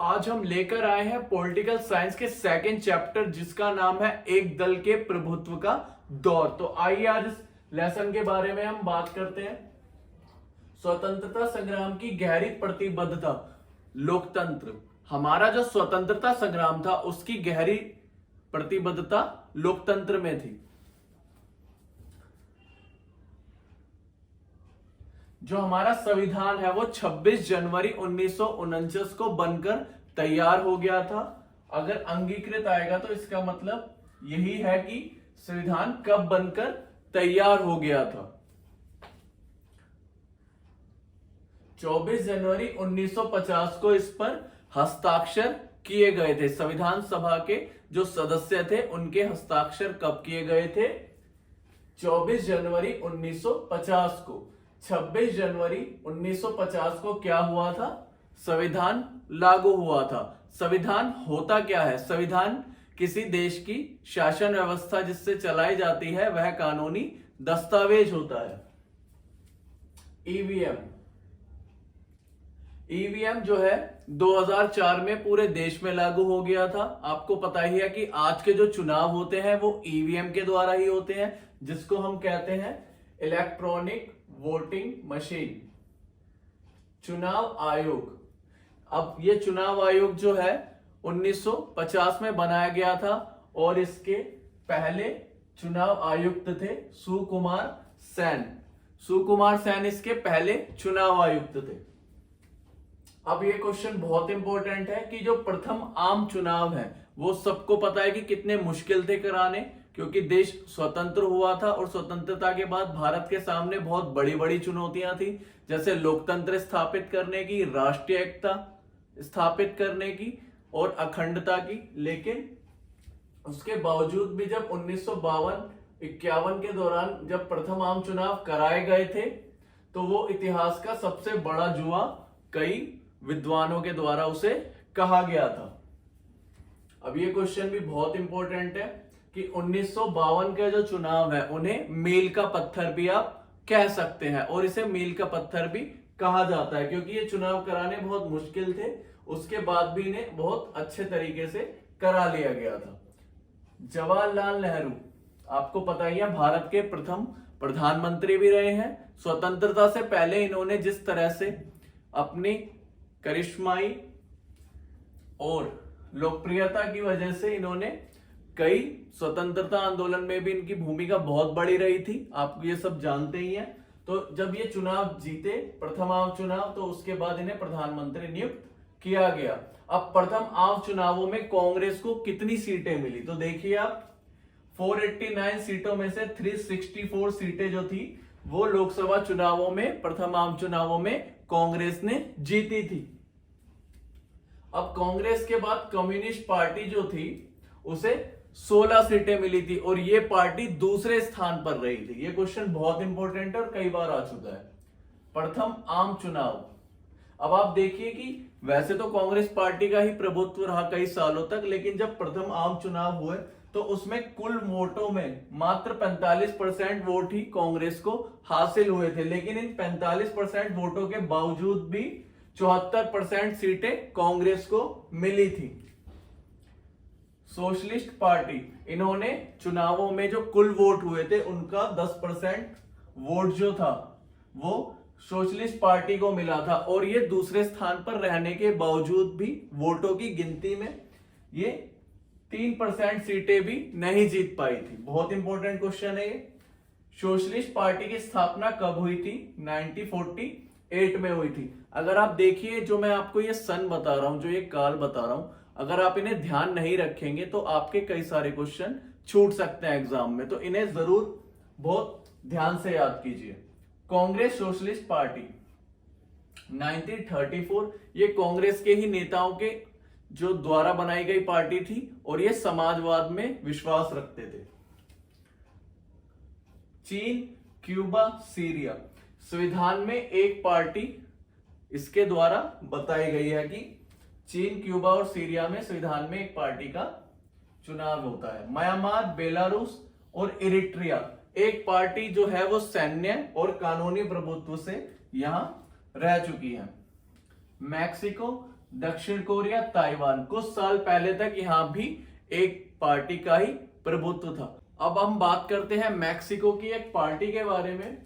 आज हम लेकर आए हैं पॉलिटिकल साइंस के सेकंड चैप्टर जिसका नाम है एक दल के प्रभुत्व का दौर। तो आइए आज इस लेसन के बारे में हम बात करते हैं। स्वतंत्रता संग्राम की गहरी प्रतिबद्धता। लोकतंत्र, हमारा जो स्वतंत्रता संग्राम था उसकी गहरी प्रतिबद्धता लोकतंत्र में थी। जो हमारा संविधान है वो 26 जनवरी 1949 को बनकर तैयार हो गया था। अगर अंगीकृत आएगा तो इसका मतलब यही है कि संविधान कब बनकर तैयार हो गया था। 24 जनवरी 1950 को इस पर हस्ताक्षर किए गए थे। संविधान सभा के जो सदस्य थे उनके हस्ताक्षर कब किए गए थे? 24 जनवरी 1950 को। 26 जनवरी 1950 को क्या हुआ था? संविधान लागू हुआ था। संविधान होता क्या है? संविधान किसी देश की शासन व्यवस्था जिससे चलाई जाती है वह कानूनी दस्तावेज होता है। ईवीएम, ईवीएम जो है 2004 में पूरे देश में लागू हो गया था। आपको पता ही है कि आज के जो चुनाव होते हैं वो ईवीएम के द्वारा ही होते हैं, जिसको हम कहते हैं इलेक्ट्रॉनिक वोटिंग मशीन। चुनाव आयोग, अब ये चुनाव आयोग जो है 1950 में बनाया गया था और इसके पहले चुनाव आयुक्त थे सुकुमार सेन। सुकुमार सेन इसके पहले चुनाव आयुक्त थे। अब ये क्वेश्चन बहुत इंपॉर्टेंट है कि जो प्रथम आम चुनाव है वो सबको पता है कि कितने मुश्किल थे कराने, क्योंकि देश स्वतंत्र हुआ था और स्वतंत्रता के बाद भारत के सामने बहुत बड़ी बड़ी चुनौतियां थी, जैसे लोकतंत्र स्थापित करने की, राष्ट्रीय एकता स्थापित करने की और अखंडता की। लेकिन उसके बावजूद भी जब 1952-51 के दौरान जब प्रथम आम चुनाव कराए गए थे तो वो इतिहास का सबसे बड़ा जुआ कई विद्वानों के द्वारा उसे कहा गया था। अब ये क्वेश्चन भी बहुत इंपॉर्टेंट है कि 1952 के जो चुनाव है उन्हें मील का पत्थर भी आप कह सकते हैं, और इसे मील का पत्थर भी कहा जाता है क्योंकि ये चुनाव कराने बहुत मुश्किल थे, उसके बाद भी इन्हें बहुत अच्छे तरीके से करा लिया गया था। जवाहरलाल नेहरू, आपको पता ही है, भारत के प्रथम प्रधानमंत्री भी रहे हैं। स्वतंत्रता से पहले इन्होंने जिस तरह से अपनी करिश्माई और लोकप्रियता की वजह से इन्होंने कई स्वतंत्रता आंदोलन में भी इनकी भूमिका बहुत बड़ी रही थी, आप ये सब जानते ही हैं। तो जब ये चुनाव जीते प्रथम आम चुनाव, तो उसके बाद इन्हें प्रधानमंत्री नियुक्त किया गया। अब प्रथम आम चुनावों में कांग्रेस को कितनी सीटें मिली? तो देखिए आप, 489 सीटों में से 364 सीटें जो थी वो लोकसभा चुनावों में, प्रथम आम चुनावों में कांग्रेस ने जीती थी। अब कांग्रेस के बाद कम्युनिस्ट पार्टी जो थी उसे 16 सीटें मिली थी और ये पार्टी दूसरे स्थान पर रही थी। ये क्वेश्चन बहुत इंपॉर्टेंट है और कई बार आ चुका है। प्रथम आम चुनाव, अब आप देखिए कि वैसे तो कांग्रेस पार्टी का ही प्रभुत्व रहा कई सालों तक, लेकिन जब प्रथम आम चुनाव हुए तो उसमें कुल वोटों में मात्र 45% वोट ही कांग्रेस को हासिल हुए थे। लेकिन इन 45% वोटों के बावजूद भी 74% सीटें कांग्रेस को मिली थी। सोशलिस्ट पार्टी, इन्होंने चुनावों में जो कुल वोट हुए थे उनका 10% वोट जो था वो सोशलिस्ट पार्टी को मिला था, और ये दूसरे स्थान पर रहने के बावजूद भी वोटों की गिनती में ये 3% सीटें भी नहीं जीत पाई थी। बहुत इंपॉर्टेंट क्वेश्चन है ये। सोशलिस्ट पार्टी की स्थापना कब हुई थी? 1948 में हुई थी। अगर आप देखिए, जो मैं आपको ये सन बता रहा हूं, जो ये काल बता रहा हूं, अगर आप इन्हें ध्यान नहीं रखेंगे तो आपके कई सारे क्वेश्चन छूट सकते हैं एग्जाम में, तो इन्हें जरूर बहुत ध्यान से याद कीजिए। कांग्रेस सोशलिस्ट पार्टी 1934, ये कांग्रेस के ही नेताओं के जो द्वारा बनाई गई पार्टी थी और ये समाजवाद में विश्वास रखते थे। चीन, क्यूबा, सीरिया, संविधान में एक पार्टी इसके द्वारा बताई गई है कि चीन, क्यूबा और सीरिया में संविधान में एक पार्टी का चुनाव होता है। म्यांमार, बेलारूस और इरिट्रिया, एक पार्टी जो है वो सैन्य और कानूनी प्रभुत्व से यहां रह चुकी है। मैक्सिको, दक्षिण कोरिया, ताइवान। कुछ साल पहले तक यहां भी एक पार्टी का ही प्रभुत्व था। अब हम बात करते हैं मैक्सिको की एक पार्टी के बारे में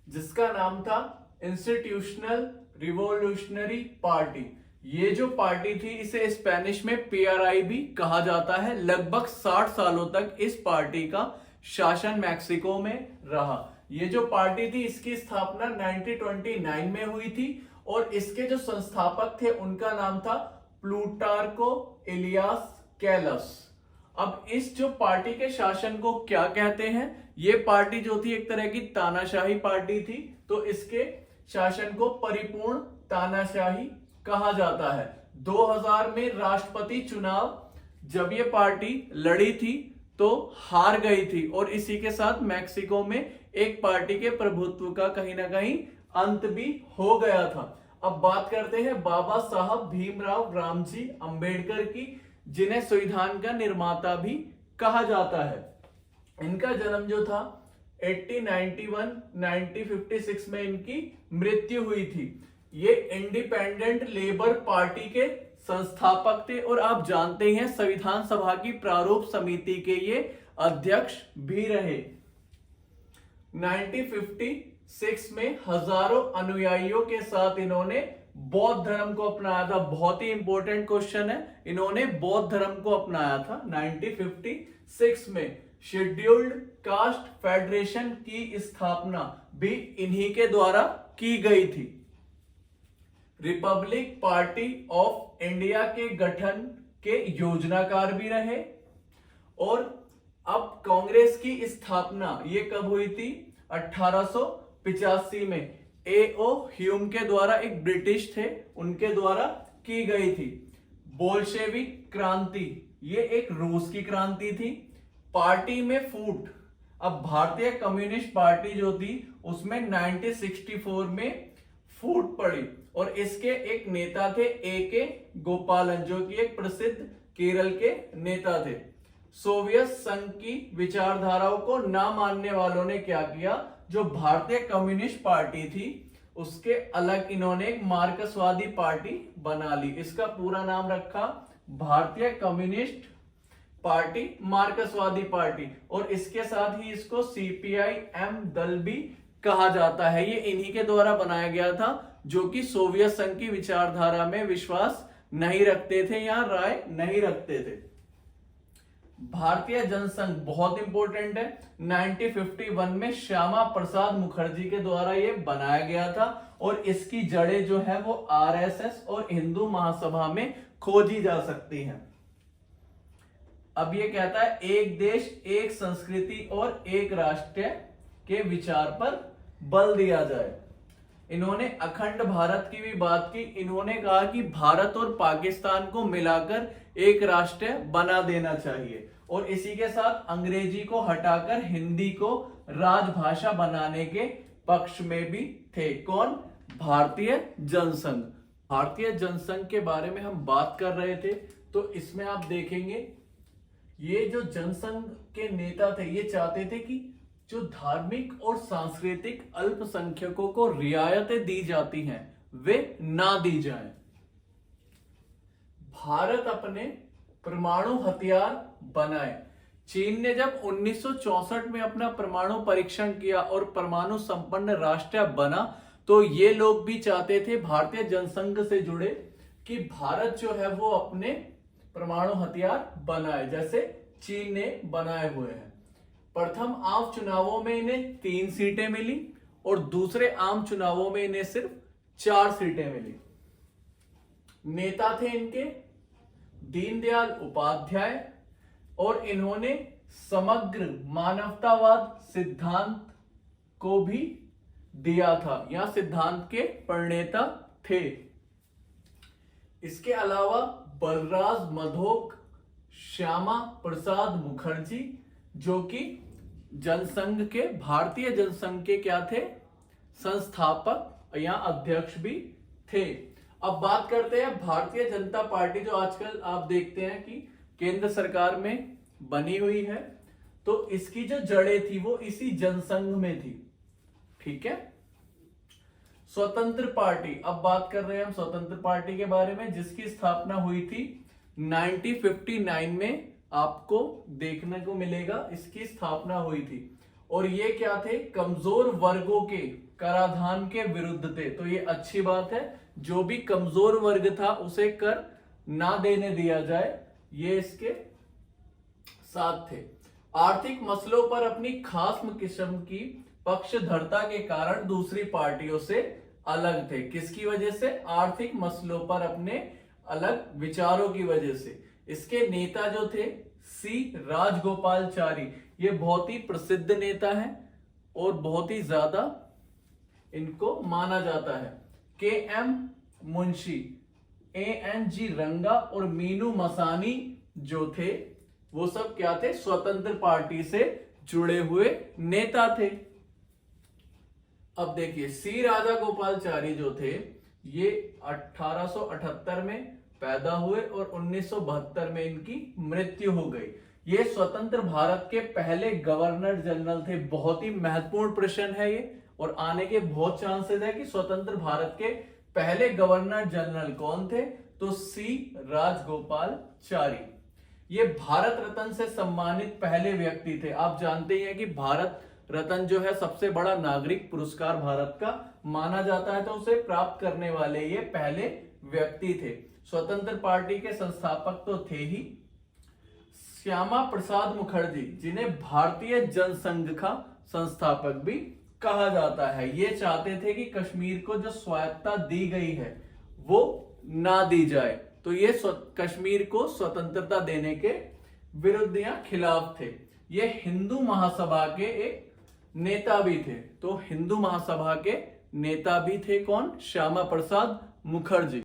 जिसका नाम था इंस्टीट्यूशनल रिवोल्यूशनरी पार्टी। ये जो पार्टी थी इसे स्पेनिश में PRI भी कहा जाता है। लगभग 60 सालों तक इस पार्टी का शासन मैक्सिको में रहा। ये जो पार्टी थी इसकी स्थापना 1929 में हुई थी और इसके जो संस्थापक थे उनका नाम था प्लूटार्को एलियास कैलस। अब इस जो पार्टी के शासन को क्या कहते हैं, ये पार्टी जो थी एक तरह की तानाशाही पार्टी थी, तो इसके शासन को परिपूर्ण तानाशाही कहा जाता है। 2000 में राष्ट्रपति चुनाव जब ये पार्टी लड़ी थी तो हार गई थी और इसी के साथ मैक्सिको में एक पार्टी के प्रभुत्व का कहीं ना कहीं अंत भी हो गया था। अब बात करते हैं बाबा साहब भीमराव रामजी अंबेडकर की, जिन्हें संविधान का निर्माता भी कहा जाता है। इनका जन्म जो था 1956 में इनकी मृत्यु हुई थी। ये इंडिपेंडेंट लेबर पार्टी के संस्थापक थे और आप जानते हैं संविधान सभा की प्रारूप समिति के ये अध्यक्ष भी रहे। 1956 में हजारों अनुयायियों के साथ इन्होंने बौद्ध धर्म को अपनाया था। बहुत ही इंपॉर्टेंट क्वेश्चन है, इन्होंने बौद्ध धर्म को अपनाया था 1956 में। शेड्यूल्ड कास्ट फेडरेशन की स्थापना भी इन्हीं के द्वारा की गई थी। रिपब्लिक पार्टी ऑफ इंडिया के गठन के योजनाकार भी रहे। और अब कांग्रेस की स्थापना ये कब हुई थी? 1885 में A.O. ह्यूम के द्वारा, एक ब्रिटिश थे, उनके द्वारा की गई थी। बोल्शेविक क्रांति ये एक रूस की क्रांति थी। पार्टी में फूट, अब भारतीय कम्युनिस्ट पार्टी जो थी उसमें 1964 में फूट पड़ी और इसके एक नेता थे A.K. गोपालन, जो कि एक प्रसिद्ध केरल के नेता थे। सोवियत संघ की विचारधाराओं को ना मानने वालों ने क्या किया, जो भारतीय कम्युनिस्ट पार्टी थी उसके अलग इन्होंने एक मार्क्सवादी पार्टी बना ली। इसका पूरा नाम रखा भारतीय कम्युनिस्ट पार्टी, मार्क्सवादी पार्टी, और इसके साथ ही इसको CPI-M दल भी कहा जाता है। ये इन्हीं के द्वारा बनाया गया था जो कि सोवियत संघ की विचारधारा में विश्वास नहीं रखते थे या राय नहीं रखते थे। भारतीय जनसंघ बहुत इंपॉर्टेंट है। 1951 में श्यामा प्रसाद मुखर्जी के द्वारा ये बनाया गया था और इसकी जड़ें जो है वो RSS और हिंदू महासभा में खोजी जा सकती हैं। अब ये कहता है एक देश, एक संस्कृति और एक राष्ट्र के विचार पर बल दिया जाए। इन्होंने अखंड भारत की भी बात की। इन्होंने कहा कि भारत और पाकिस्तान को मिलाकर एक राष्ट्र बना देना चाहिए और इसी के साथ अंग्रेजी को हटाकर हिंदी को राजभाषा बनाने के पक्ष में भी थे। कौन? भारतीय जनसंघ। भारतीय जनसंघ के बारे में हम बात कर रहे थे तो इसमें आप देखेंगे ये जो जनसंघ के नेता थे ये चाहते थे कि जो धार्मिक और सांस्कृतिक अल्पसंख्यकों को रियायतें दी जाती हैं वे ना दी जाएं। भारत अपने परमाणु हथियार बनाए। चीन ने जब 1964 में अपना परमाणु परीक्षण किया और परमाणु संपन्न राष्ट्र बना तो ये लोग भी चाहते थे, भारतीय जनसंघ से जुड़े, कि भारत जो है वो अपने परमाणु हथियार बनाए जैसे चीन ने बनाए हुए हैं। प्रथम आम चुनावों में इन्हें 3 सीटें मिली और दूसरे आम चुनावों में इन्हें सिर्फ 4 सीटें मिली। नेता थे इनके दीनदयाल उपाध्याय और इन्होंने समग्र मानवतावाद सिद्धांत को भी दिया था, यह सिद्धांत के प्रणेता थे। इसके अलावा बलराज मधोक, श्यामा प्रसाद मुखर्जी जो कि जनसंघ के, भारतीय जनसंघ के क्या थे? संस्थापक या अध्यक्ष भी थे। अब बात करते हैं भारतीय जनता पार्टी जो आजकल आप देखते हैं कि केंद्र सरकार में बनी हुई है, तो इसकी जो जड़ें थी वो इसी जनसंघ में थी। ठीक है। स्वतंत्र पार्टी, अब बात कर रहे हैं हम स्वतंत्र पार्टी के बारे में, जिसकी स्थापना हुई थी 1959 में। आपको देखने को मिलेगा इसकी स्थापना हुई थी। और ये क्या थे, कमजोर वर्गों के कराधान के विरुद्ध थे। तो ये अच्छी बात है, जो भी कमजोर वर्ग था उसे कर ना देने दिया जाए, ये इसके साथ थे। आर्थिक मसलों पर अपनी खास किस्म की पक्षधरता के कारण दूसरी पार्टियों से अलग थे। किसकी वजह से, आर्थिक मसलों पर अपने अलग विचारों की वजह से। इसके नेता जो थे सी राजगोपालचारी, ये बहुत ही प्रसिद्ध नेता हैं और बहुत ही ज्यादा इनको माना जाता है। के एम मुंशी, ANG रंगा और मीनू मसानी जो थे वो सब क्या थे, स्वतंत्र पार्टी से जुड़े हुए नेता थे। अब देखिए सी राजा गोपालचारी जो थे ये 1878 में पैदा हुए और 1972 में इनकी मृत्यु हो गई। ये स्वतंत्र भारत के पहले गवर्नर जनरल थे। बहुत ही महत्वपूर्ण प्रश्न है ये, और आने के बहुत चांसेस है कि स्वतंत्र भारत के पहले गवर्नर जनरल कौन थे, तो सी राजगोपालचारी। ये भारत रत्न से सम्मानित पहले व्यक्ति थे। आप जानते हैं कि भारत रत्न जो है सबसे बड़ा नागरिक पुरस्कार भारत का माना जाता है, तो उसे प्राप्त करने वाले ये पहले व्यक्ति थे। स्वतंत्र पार्टी के संस्थापक तो थे ही। श्यामा प्रसाद मुखर्जी, जिन्हें भारतीय जनसंघ का संस्थापक भी कहा जाता है, ये चाहते थे कि कश्मीर को जो स्वायत्तता दी गई है वो ना दी जाए। तो ये कश्मीर को स्वतंत्रता देने के विरुद्ध या खिलाफ थे। ये हिंदू महासभा के एक नेता भी थे। तो हिंदू महासभा के नेता भी थे कौन, श्यामा प्रसाद मुखर्जी।